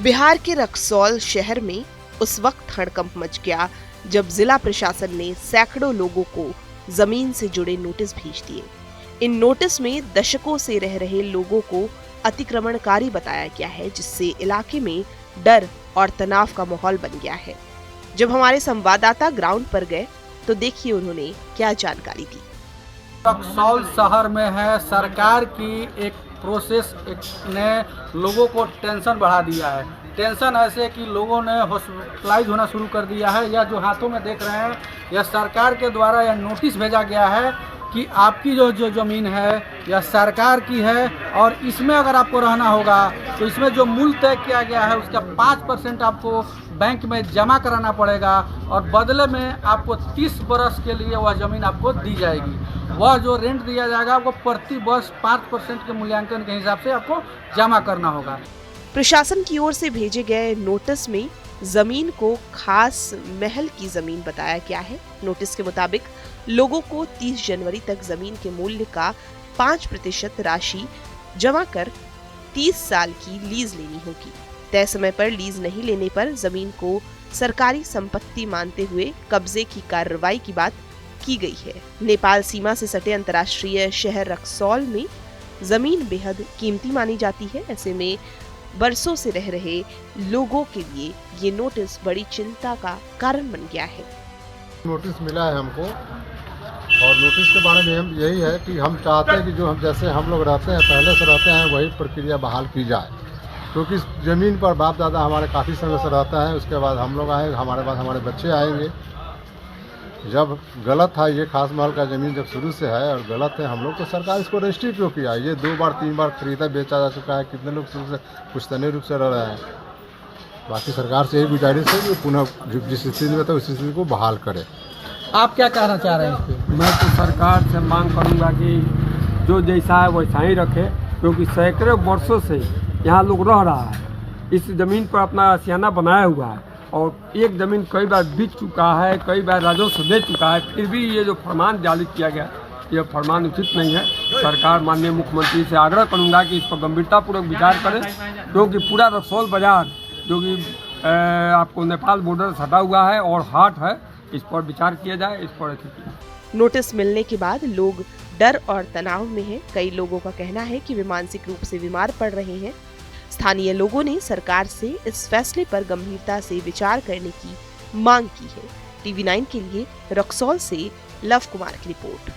बिहार के रक्सौल शहर में उस वक्त हड़कंप मच गया जब जिला प्रशासन ने सैकड़ों लोगों को जमीन से जुड़े नोटिस भेज दिए। इन नोटिस में दशकों से रह रहे लोगों को अतिक्रमणकारी बताया गया है, जिससे इलाके में डर और तनाव का माहौल बन गया है। जब हमारे संवाददाता ग्राउंड पर गए तो देखिए उन्होंने क्या जानकारी दी। रक्सौल शहर में है, सरकार की एक प्रोसेस ने लोगों को टेंशन बढ़ा दिया है। टेंशन ऐसे कि लोगों ने हॉस्पिटलाइज होना शुरू कर दिया है। या जो हाथों में देख रहे हैं, यह सरकार के द्वारा यह नोटिस भेजा गया है कि आपकी जो ज़मीन है यह सरकार की है और इसमें अगर आपको रहना होगा तो इसमें जो मूल्य तय किया गया है उसका 5% आपको बैंक में जमा कराना पड़ेगा और बदले में आपको 30 बरस के लिए वह ज़मीन आपको दी जाएगी। वह जो रेंट दिया जाएगा वो प्रति वर्ष 5% के मूल्यांकन के हिसाब से आपको जमा करना होगा। प्रशासन की ओर से भेजे गए नोटिस में जमीन को खास महल की जमीन बताया गया है। नोटिस के मुताबिक लोगों को 30 जनवरी तक जमीन के मूल्य का 5% राशि जमा कर 30 साल की लीज लेनी होगी। तय समय पर लीज नहीं लेने पर जमीन को सरकारी संपत्ति मानते हुए कब्जे की कार्रवाई की बात की गई है। नेपाल सीमा से सटे अंतर्राष्ट्रीय शहर रक्सौल में जमीन बेहद कीमती मानी जाती है। ऐसे में बरसों से रह रहे लोगों के लिए ये नोटिस बड़ी चिंता का कारण बन गया है। नोटिस मिला है हमको और नोटिस के बारे में हम यही है कि हम चाहते हैं कि जो हम जैसे हम लोग रहते हैं, पहले से रहते हैं, वही प्रक्रिया बहाल की जाए, क्योंकि ज़मीन पर बाप दादा हमारे काफ़ी समय से रहता है। उसके बाद हम लोग आए, हमारे बाद हमारे बच्चे आएंगे। जब गलत था ये खास महल का ज़मीन जब शुरू से है और गलत है, हम लोग तो सरकार इसको रजिस्ट्री क्यों किया? ये 2 बार 3 बार खरीदा बेचा जा चुका है। कितने लोग शुरू से पुश्तैनी रूप से रह रहे हैं। बाकी सरकार से यही गुजारिश है कि पुनः जिस स्थिति में था उस स्थिति को बहाल करे। आप क्या कहना चाह रहे हैं इस पर? मैं तो सरकार से मांग करूंगा कि जो जैसा है वैसा ही रखे, क्योंकि सैकड़ों वर्षों से यहाँ लोग रह रहा है। इस ज़मीन पर अपना आशियाना बनाया हुआ है और एक ज़मीन कई बार बिक चुका है, कई बार राजस्व दे चुका है, फिर भी ये जो फरमान जारी किया गया यह फरमान उचित नहीं है। सरकार माननीय मुख्यमंत्री से आग्रह करूंगा कि इस पर गंभीरतापूर्वक विचार करें, क्योंकि पूरा रक्सौल बाजार जो कि आपको नेपाल बॉर्डर से सटा हुआ है और हाट है, इस पर विचार किया जाए। इस पर नोटिस मिलने के बाद लोग डर और तनाव में हैं। कई लोगों का कहना है कि वे मानसिक रूप से बीमार पड़ रहे हैं। स्थानीय लोगों ने सरकार से इस फैसले पर गंभीरता से विचार करने की मांग की है। TV9 के लिए रक्सौल से लव कुमार की रिपोर्ट।